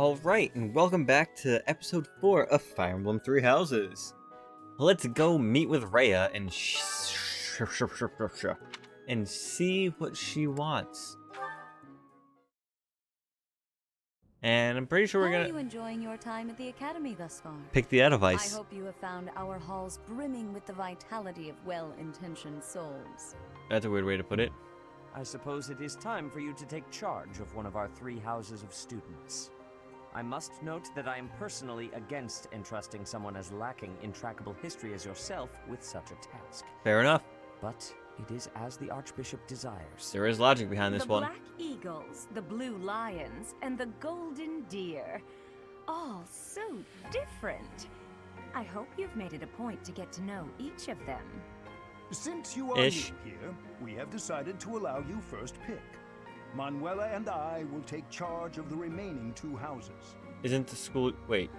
Alright, and welcome back to episode 4 of Fire Emblem Three Houses. Let's go meet with Rhea and see what she wants. And I'm pretty sure we're gonna... How are you enjoying your time at the Academy thus far? pick the device. I hope you have found our halls brimming with the vitality of well-intentioned souls. That's a weird way to put it. I suppose it is time for you to take charge of one of our 3 houses of students. I must note that I am personally against entrusting someone as lacking in trackable history as yourself with such a task. Fair enough. But it is as the Archbishop desires. There is logic behind this one. The black eagles, the blue lions, and the golden deer. All so different. I hope you've made it a point to get to know each of them. Since you are new here, we have decided to allow you first pick. Manuela and I will take charge of the remaining 2 houses. Isn't the school... Wait,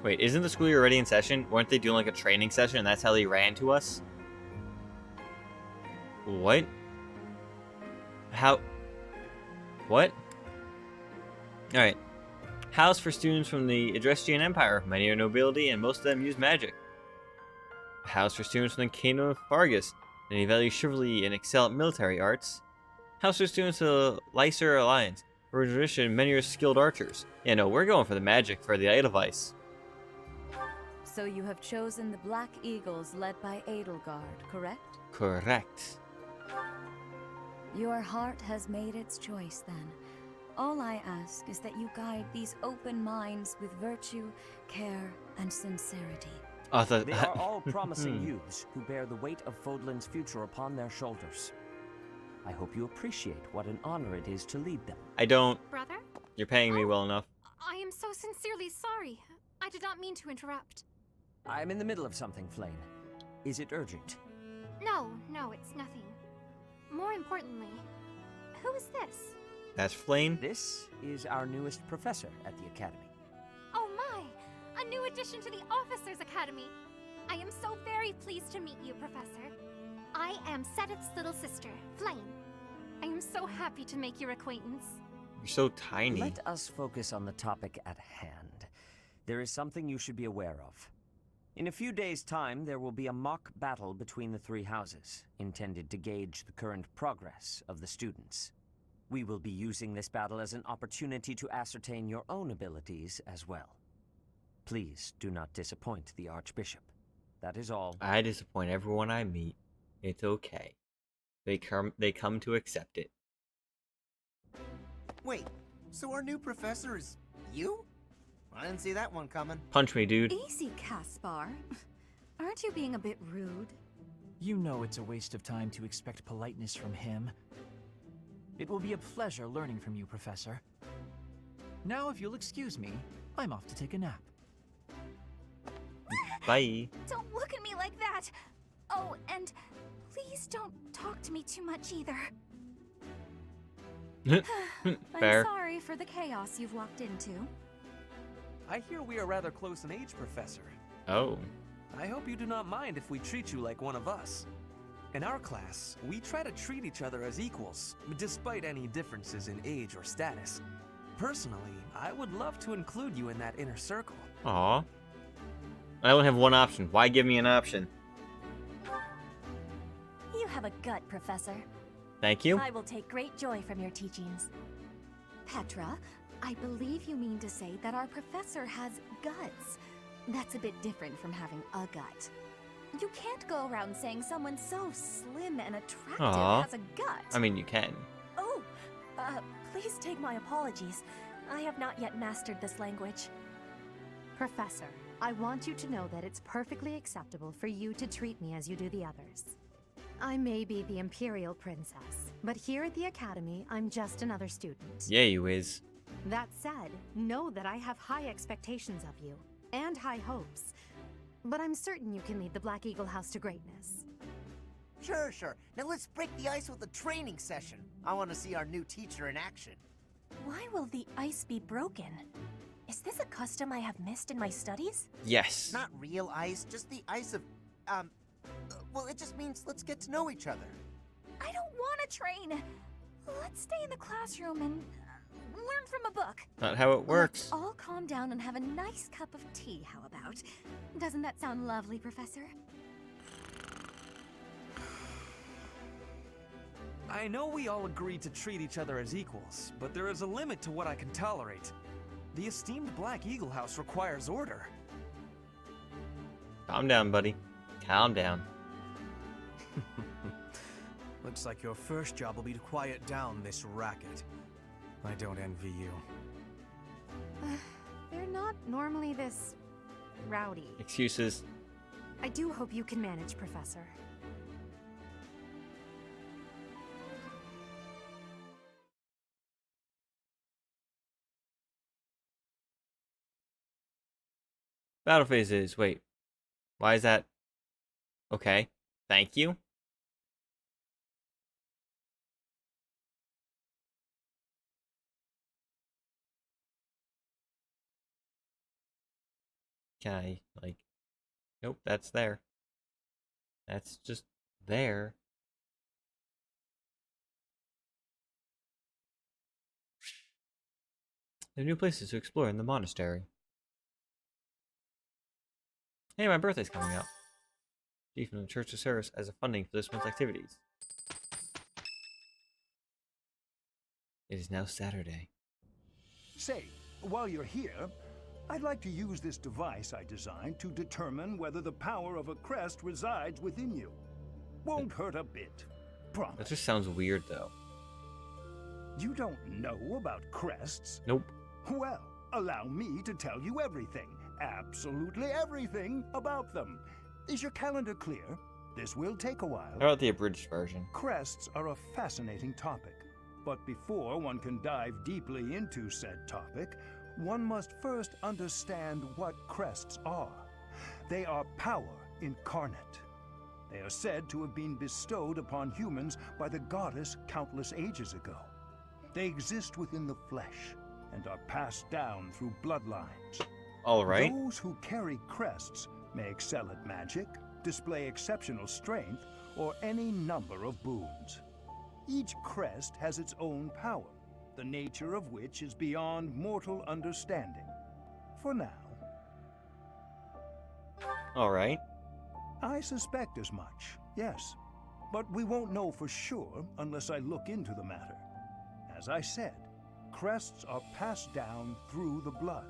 isn't the school year already in session? Weren't they doing like a training session and that's how they ran to us? What? How? What? Alright. House for students from the Adrestian Empire. Many are nobility and most of them use magic. House for students from the Kingdom of Fargus. Many value chivalry and excel at military arts. House for students of the Lycer Alliance. For tradition, many are skilled archers. Yeah, no, we're going for the magic for the Edelweiss. So you have chosen the Black Eagles led by Edelgard, correct? Correct. Your heart has made its choice then. All I ask is that you guide these open minds with virtue, care, and sincerity. They are all promising youths who bear the weight of Fodlan's future upon their shoulders. I hope you appreciate what an honor it is to lead them. I don't. Brother? You're paying me well enough. I am so sincerely sorry. I did not mean to interrupt. I am in the middle of something, Flame. Is it urgent? No, it's nothing. More importantly, who is this? That's Flame. This is our newest professor at the Academy. Oh my! A new addition to the Officers Academy! I am so very pleased to meet you, Professor. I am Setith's little sister, Flame. I am so happy to make your acquaintance. You're so tiny. Let us focus on the topic at hand. There is something you should be aware of. In a few days' time, there will be a mock battle between the 3 houses, intended to gauge the current progress of the students. We will be using this battle as an opportunity to ascertain your own abilities as well. Please do not disappoint the Archbishop. That is all. I disappoint everyone I meet. It's okay. They come to accept it. Wait, so our new professor is you? I didn't see that one coming. Punch me, dude. Easy, Caspar. Aren't you being a bit rude? You know it's a waste of time to expect politeness from him. It will be a pleasure learning from you, Professor. Now, if you'll excuse me, I'm off to take a nap. Bye. Don't look at me like that! Oh, and please don't talk to me too much either. Fair. I'm sorry for the chaos you've walked into. I hear we are rather close in age, Professor. Oh. I hope you do not mind if we treat you like one of us. In our class, we try to treat each other as equals, despite any differences in age or status. Personally, I would love to include you in that inner circle. Aw. I only have one option. Why give me an option? You have a gut, Professor. Thank you. I will take great joy from your teachings. Petra, I believe you mean to say that our professor has guts. That's a bit different from having a gut. You can't go around saying someone so slim and attractive has a gut. I mean, you can. Oh, please take my apologies. I have not yet mastered this language. Professor, I want you to know that it's perfectly acceptable for you to treat me as you do the others. I may be the Imperial Princess, but here at the Academy, I'm just another student. Yeah, you is. That said, know that I have high expectations of you, and high hopes. But I'm certain you can lead the Black Eagle House to greatness. Sure. Now let's break the ice with a training session. I want to see our new teacher in action. Why will the ice be broken? Is this a custom I have missed in my studies? Yes. Not real ice, just the ice of, well, it just means let's get to know each other. I don't want to train. Let's stay in the classroom and learn from a book. Not how it works. Let's all calm down and have a nice cup of tea, how about? Doesn't that sound lovely, Professor? I know we all agreed to treat each other as equals, but there is a limit to what I can tolerate. The esteemed Black Eagle House requires order. Calm down, buddy. Calm down. Looks like your first job will be to quiet down this racket. I don't envy you. They're not normally this rowdy. Excuses. I do hope you can manage, Professor. Battle phases. Wait. Why is that? Okay. Thank you. Can I, like... Nope, that's there. That's just there. There are new places to explore in the monastery. Hey, my birthday's coming up. Chief from the Church of Service as a funding for this month's activities. It is now Saturday. Say, while you're here, I'd like to use this device I designed to determine whether the power of a crest resides within you. Won't hurt a bit. Promise. That just sounds weird, though. You don't know about crests? Nope. Well, allow me to tell you everything. Absolutely everything about them. Is your calendar clear? This will take a while. How about the abridged version? Crests are a fascinating topic. But before one can dive deeply into said topic, one must first understand what crests are. They are power incarnate. They are said to have been bestowed upon humans by the goddess countless ages ago. They exist within the flesh and are passed down through bloodlines. All right. Those who carry crests may excel at magic, display exceptional strength, or any number of boons. Each crest has its own power, the nature of which is beyond mortal understanding. For now. All right. I suspect as much, yes. But we won't know for sure unless I look into the matter. As I said, crests are passed down through the blood.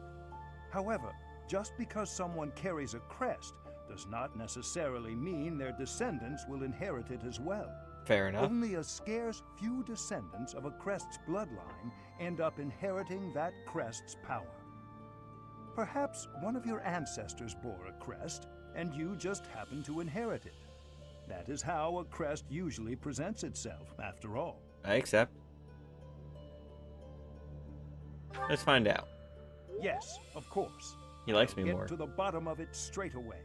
However, just because someone carries a crest does not necessarily mean their descendants will inherit it as well. Fair enough. Only a scarce few descendants of a crest's bloodline end up inheriting that crest's power. Perhaps one of your ancestors bore a crest, and you just happen to inherit it. That is how a crest usually presents itself, after all. I accept. Let's find out. Yes, of course. He likes me Get more. to the bottom of it straight away.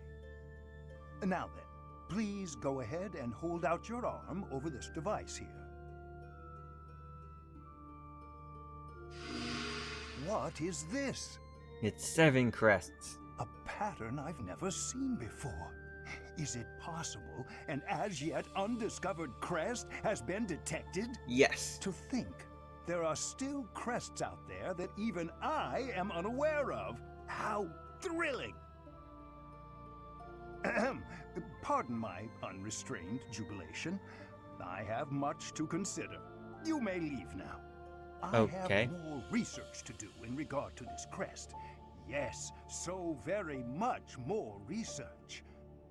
Now then, please go ahead and hold out your arm over this device here. What is this? It's 7 crests. A pattern I've never seen before. Is it possible an as yet undiscovered crest has been detected? Yes. To think, there are still crests out there that even I am unaware of. How thrilling! Ahem. Pardon my unrestrained jubilation. I have much to consider. You may leave now. I Okay. have more research to do in regard to this crest. Yes, so very much more research.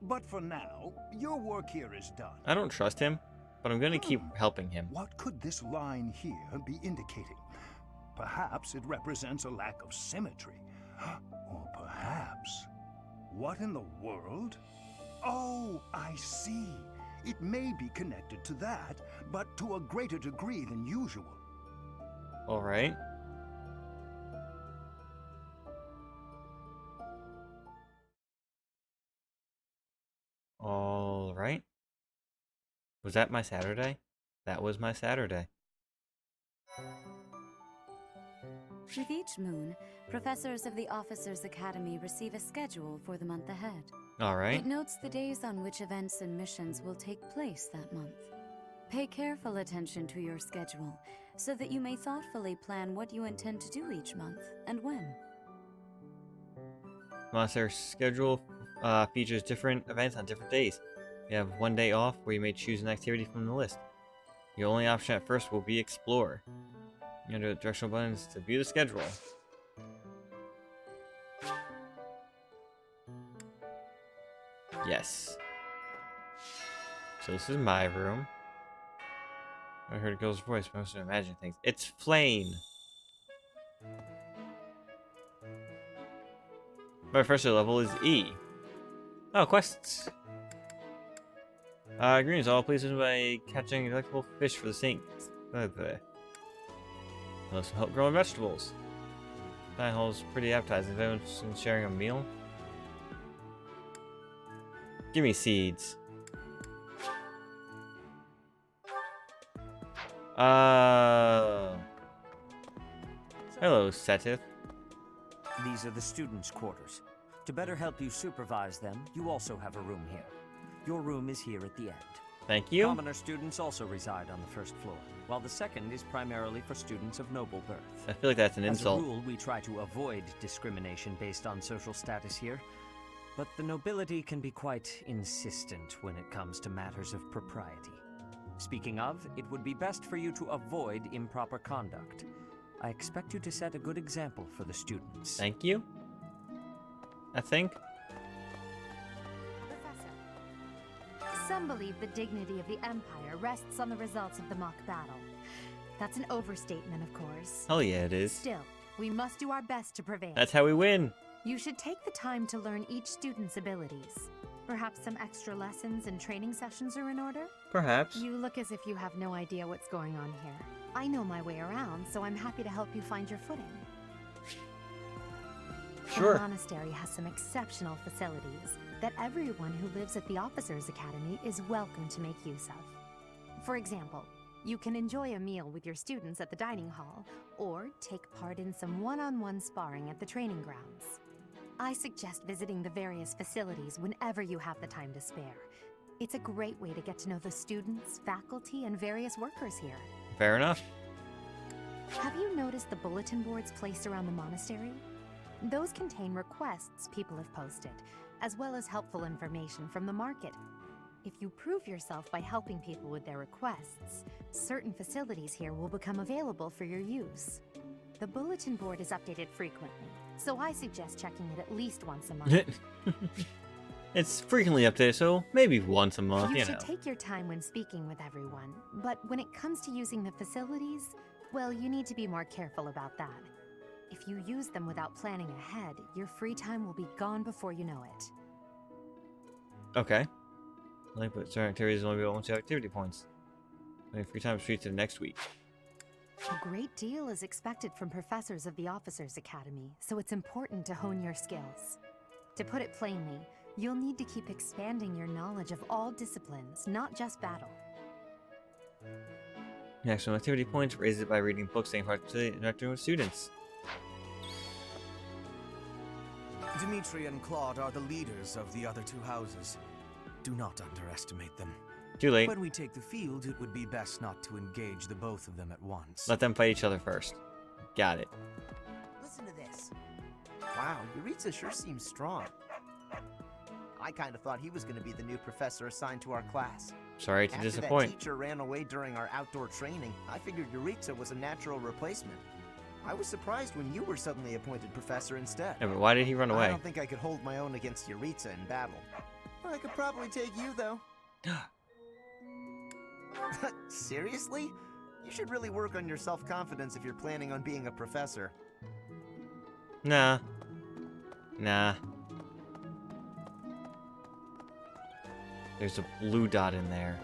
But for now, your work here is done. I don't trust him, but I'm gonna keep helping him. What could this line here be indicating? Perhaps it represents a lack of symmetry. Or perhaps... What in the world? Oh, I see. It may be connected to that, but to a greater degree than usual. All right. All right. Was that my Saturday? That was my Saturday. With each moon, professors of the Officers' Academy receive a schedule for the month ahead. All right. It notes the days on which events and missions will take place that month. Pay careful attention to your schedule, so that you may thoughtfully plan what you intend to do each month and when. Monastery schedule features different events on different days. You have one day off where you may choose an activity from the list. Your only option at first will be Explore. Under the directional buttons to view the schedule. Yes. So this is my room. I heard a girl's voice, but I must imagine things. It's Flame! My first level is E. Oh, quests! Green is all pleased by catching delectable fish for the saints. Also help growing vegetables. That hole's pretty appetizing. If anyone's sharing a meal. Give me seeds. Hello, Setith. These are the students' quarters. To better help you supervise them, you also have a room here. Your room is here at the end. Thank you. Commoner students also reside on the first floor, while the second is primarily for students of noble birth. I feel like that's an insult. As a rule, we try to avoid discrimination based on social status here, but the nobility can be quite insistent when it comes to matters of propriety. Speaking of, it would be best for you to avoid improper conduct. I expect you to set a good example for the students. Thank you. I think. Some believe the dignity of the Empire rests on the results of the mock battle. That's an overstatement, of course. Hell yeah, it is. Still, we must do our best to prevail. That's how we win. You should take the time to learn each student's abilities. Perhaps some extra lessons and training sessions are in order? Perhaps. You look as if you have no idea what's going on here. I know my way around, so I'm happy to help you find your footing. Sure. The monastery has some exceptional facilities that everyone who lives at the Officers' Academy is welcome to make use of. For example, you can enjoy a meal with your students at the dining hall, or take part in some one-on-one sparring at the training grounds. I suggest visiting the various facilities whenever you have the time to spare. It's a great way to get to know the students, faculty, and various workers here. Fair enough. Have you noticed the bulletin boards placed around the monastery? Those contain requests people have posted, as well as helpful information from the market. If you prove yourself by helping people with their requests, certain facilities here will become available for your use. The bulletin board is updated frequently, so I suggest checking it at least once a month. It's frequently updated, so maybe once a month, You you should know. take your time when speaking with everyone, but when it comes to using the facilities, well, you need to be more careful about that. If you use them without planning ahead, your free time will be gone before you know it. Okay. Like, but certain activities only be able to activity points. Maybe free time street to the next week. A great deal is expected from professors of the Officers' Academy, so it's important to hone your skills. To put it plainly, you'll need to keep expanding your knowledge of all disciplines, not just battle. Maximum activity points, raise it by reading books and interacting with students. Dimitri and Claude are the leaders of the other two houses. Do not underestimate them. Too late. When we take the field, it would be best not to engage the both of them at once. Let them fight each other first. Got it. Listen to this. Wow, Yuritsa sure seems strong. I kind of thought he was going to be the new professor assigned to our class. Sorry to After disappoint. that teacher ran away during our outdoor training, I figured Yuritsa was a natural replacement. I was surprised when you were suddenly appointed professor instead. Yeah, but why did he run away? I don't think I could hold my own against Yuritsa in battle. I could probably take you, though. Seriously? You should really work on your self-confidence if you're planning on being a professor. Nah. Nah. There's a blue dot in there.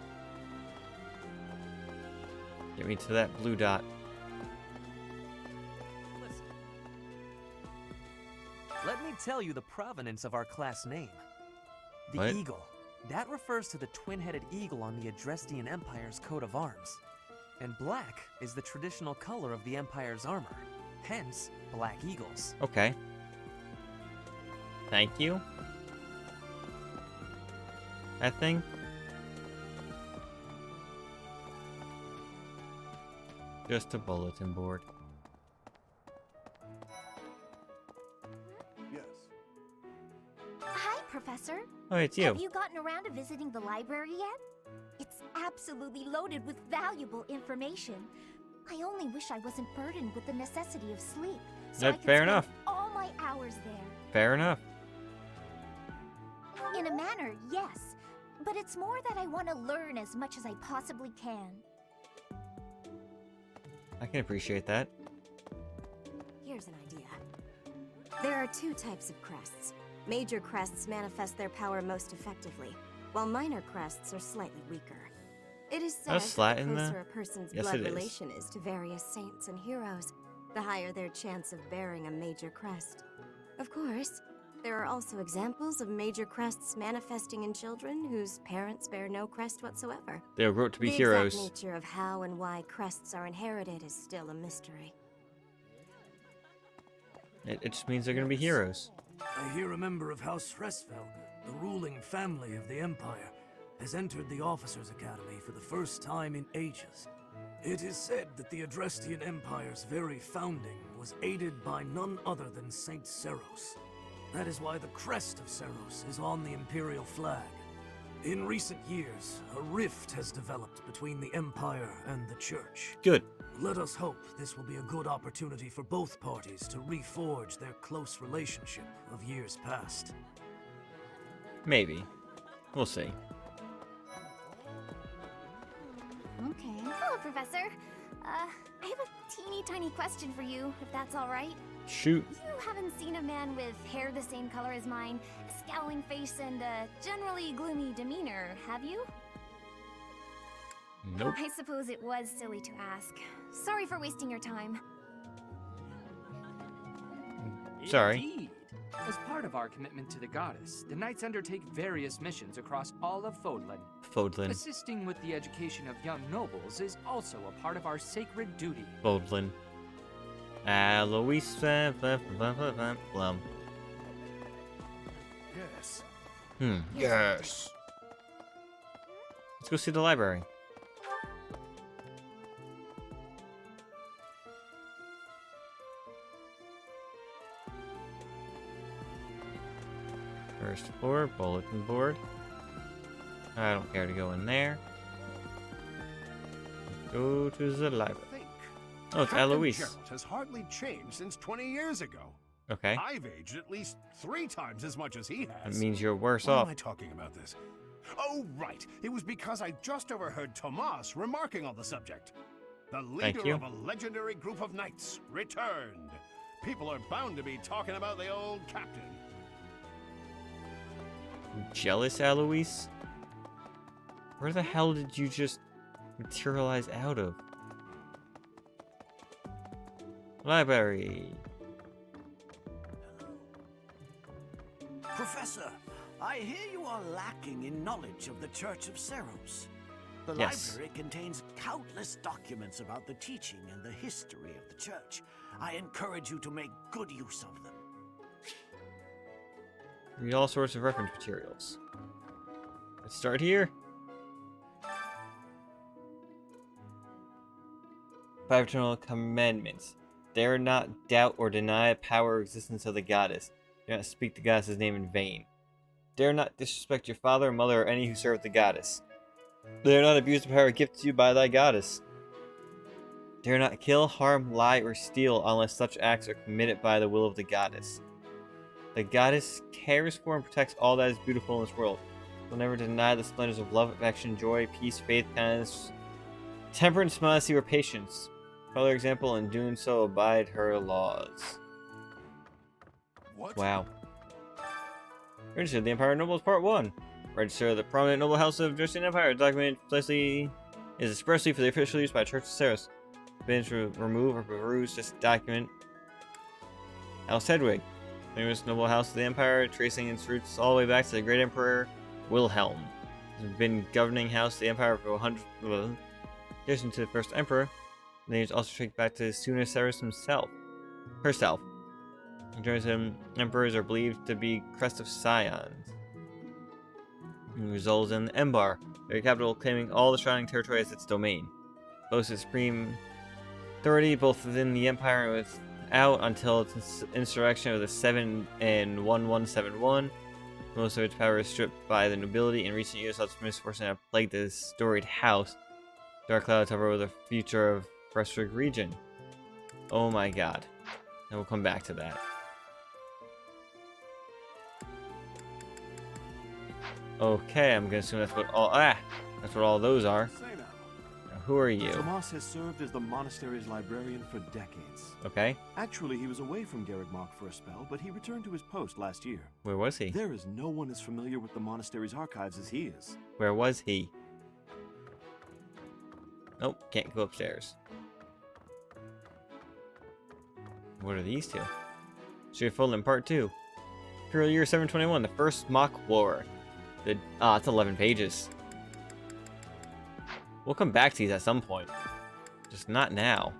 Get me to that blue dot. Listen. Let me tell you the provenance of our class name. The What? eagle. That refers to the twin-headed eagle on the Adrestian Empire's coat of arms. And black is the traditional color of the Empire's armor. Hence, black eagles. Okay. Thank you. I think. Just a bulletin board. Yes. Professor? Oh, it's you. Have you gotten around to visiting the library yet? It's absolutely loaded with valuable information. I only wish I wasn't burdened with the necessity of sleep, so I could Fair spend enough. all my hours there. Fair enough. In a manner, yes. But it's more that I want to learn as much as I possibly can. I can appreciate that. Here's an idea. There are two types of crests. Major crests manifest their power most effectively, while minor crests are slightly weaker. It is said that the closer a person's blood relation is to various saints and heroes, the higher their chance of bearing a major crest. Of course, there are also examples of major crests manifesting in children whose parents bear no crest whatsoever. They were brought to be the heroes. The exact nature of how and why crests are inherited is still a mystery. It just means they're going to be heroes. I hear a member of House Fresfel, the ruling family of the Empire, has entered the Officers' Academy for the first time in ages. It is said that the Adrestian Empire's very founding was aided by none other than Saint Seros. That is why the crest of Seros is on the Imperial flag. In recent years, a rift has developed between the Empire and the Church. Good. Let us hope this will be a good opportunity for both parties to reforge their close relationship of years past. Maybe. We'll see. Okay. Hello, Professor. I have a teeny tiny question for you, if that's all right. Shoot. You haven't seen a man with hair the same color as mine, a scowling face, and a generally gloomy demeanor, have you? Nope. I suppose it was silly to ask. Sorry for wasting your time. Sorry. Indeed. As part of our commitment to the goddess, the knights undertake various missions across all of Fodlan. Fodlan. Assisting with the education of young nobles is also a part of our sacred duty. Fodlan. Alois. Blum. Yes. Yes. Let's go see the library. First floor, bulletin board. I don't care to go in there. Go to the library. Oh, it's Captain Alois. Geralt has hardly changed since 20 years ago. Okay. I've aged at least 3 times as much as he has. That means you're worse Why off. am I talking about this? Oh, right. It was because I just overheard Tomas remarking on the subject. The leader of a legendary group of knights returned. People are bound to be talking about the old captain. Jealous, Alois? Where the hell did you just materialize out of? Library. Professor, I hear you are lacking in knowledge of the Church of Seros. The Yes. library contains countless documents about the teaching and the history of the Church. I encourage you to make good use of them. Read all sorts of reference materials. Let's start here. 5 eternal commandments. Dare not doubt or deny the power or existence of the goddess. Do not speak the goddess's name in vain. Dare not disrespect your father, mother, or any who serve the goddess. Dare not abuse the power gifted to you by thy goddess. Dare not kill, harm, lie, or steal unless such acts are committed by the will of the goddess. The goddess cares for and protects all that is beautiful in this world. Will never deny the splendors of love, affection, joy, peace, faith, kindness, temperance, modesty, or patience. Follow her example, and doing so abide her laws. What? Wow. Register of the Empire Nobles Part 1. Register of the prominent noble house of Adrestian Empire. Document precisely is expressly for the official use by Church of Seros. Been to remove or peruse this document. House Hedwig. Famous noble house of the Empire, tracing its roots all the way back to the great Emperor Wilhelm. Has been governing house of the Empire for 100. In addition to the first Emperor, the names also trace back to Suna Seros herself. Adrestian emperors are believed to be crest of scions. And results in Embar, their capital, claiming all the surrounding territory as its domain. Boasts of supreme authority both within the empire and without until its insurrection of the 7 and 1171. Most of its power is stripped by the nobility. In recent years, such misfortune have plagued this storied house. Dark clouds hover over the future of Prestwick region. Oh my god. And we'll come back to that. Okay, I'm gonna assume that's what all those are. Now, who are you? Tomas has served as the monastery's librarian for decades. Okay. Actually, he was away from Garreg for a spell, but he returned to his post last year. Where was he? There is no one as familiar with the monastery's archives as he is. Where was he? Nope, can't go upstairs. What are these two? Straightforward in part 2. Imperial year 721, the first mock war. It's 11 pages. We'll come back to these at some point. Just not now.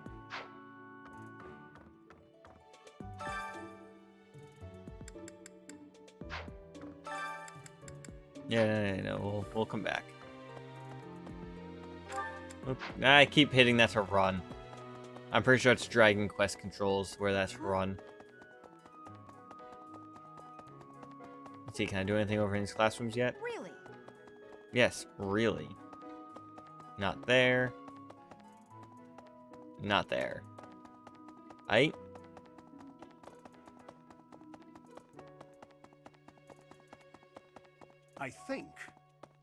Yeah, no, we'll come back. Oop, I keep hitting that to run. I'm pretty sure it's Dragon Quest controls where that's run. Let's see, can I do anything over in these classrooms yet? Really? Yes, really. Not there. Not there. I think.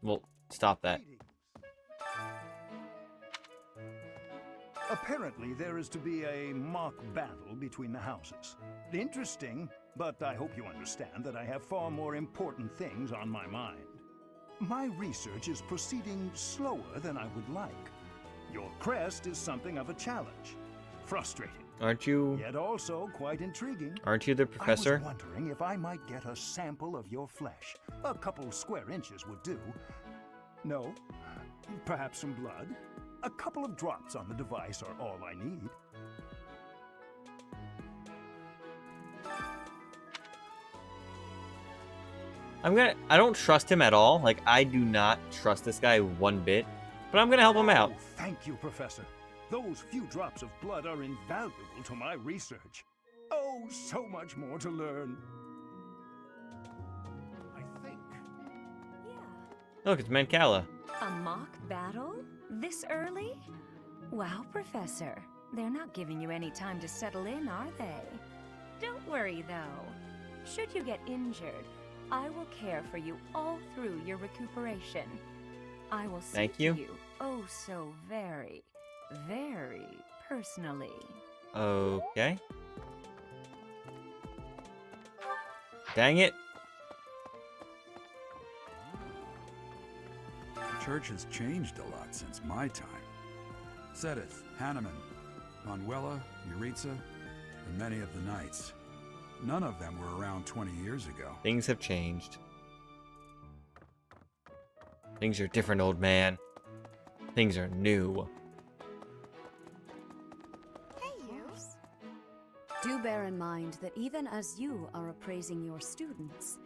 Well, stop that. Apparently, there is to be a mock battle between the houses. Interesting, but I hope you understand that I have far more important things on my mind. My research is proceeding slower than I would like. Your crest is something of a challenge. Frustrating. Aren't you? Yet also quite intriguing. Aren't you the professor? I was wondering if I might get a sample of your flesh. A couple square inches would do. No? Perhaps some blood? A couple of drops on the device are all I need. I don't trust him at all. Like, I do not trust this guy one bit. But I'm gonna help him out. Oh, thank you, Professor. Those few drops of blood are invaluable to my research. Oh, so much more to learn. I think. Look, it's Mancala. A mock battle? This early? Wow, Professor. They're not giving you any time to settle in, are they? Don't worry, though. Should you get injured, I will care for you all through your recuperation. I will see to you oh so very, very personally. Okay. Dang it. The church has changed a lot since my time. Sedith, Hanneman, Manuela, Yuritsa, and many of the knights. None of them were around 20 years ago. Things have changed. Things are different, old man. Things are new. Hey, yours. Do bear in mind that even as you are appraising your students,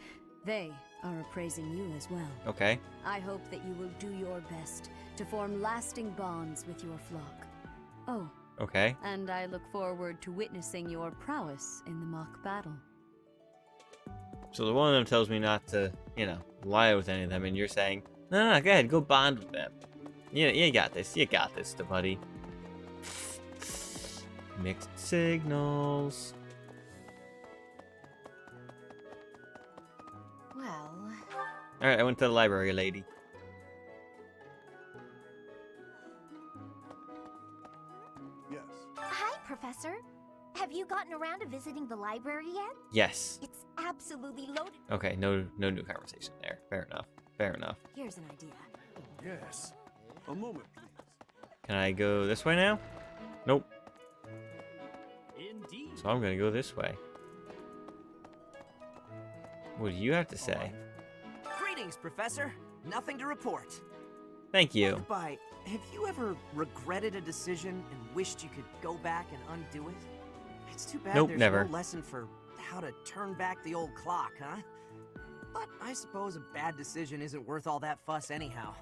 they are appraising you as well. Okay. I hope that you will do your best to form lasting bonds with your flock. Oh. Okay. And I look forward to witnessing your prowess in the mock battle. So the one of them tells me not to, lie with any of them, and you're saying, no, go ahead, go bond with them. You got this, buddy. Mixed signals. Well... Alright, I went to the library, lady. Yes. Hi, Professor. Have you gotten around to visiting the library yet? Yes. It's absolutely loaded. Okay, no new conversation there. Fair enough. Here's an idea. Yes. A moment, please. Can I go this way now? Nope. Indeed. So I'm gonna go this way. What do you have to say? Greetings, Professor. Nothing to report. Thank you. By, have you ever regretted a decision and wished you could go back and undo it? It's too bad there's never. no lesson for how to turn back the old clock, huh? But I suppose a bad decision isn't worth all that fuss anyhow.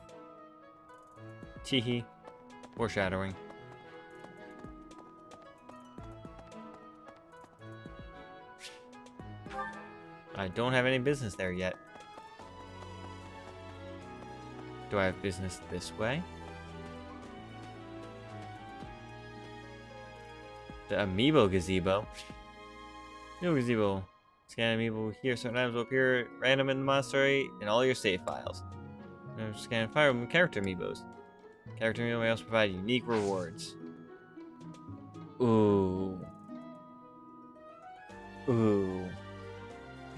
Teehee. Foreshadowing. I don't have any business there yet. Do I have business this way? The amiibo gazebo. No gazebo. Scan amiibo here. Certain items will appear random in the monastery in all your save files. Scan Fire Emblem character amiibos. Character amiibo may also provide unique rewards. Ooh. Ooh.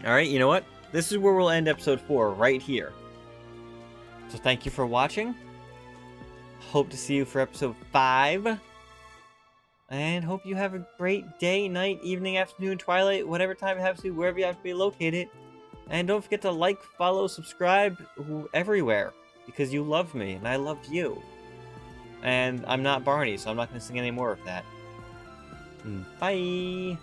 Alright, you know what? This is where we'll end episode 4, right here. So thank you for watching. Hope to see you for episode 5. And hope you have a great day, night, evening, afternoon, twilight, whatever time it happens to be, wherever you have to be located. And don't forget to like, follow, subscribe everywhere. Because you love me, and I love you. And I'm not Barney, so I'm not going to sing any more of that. Bye!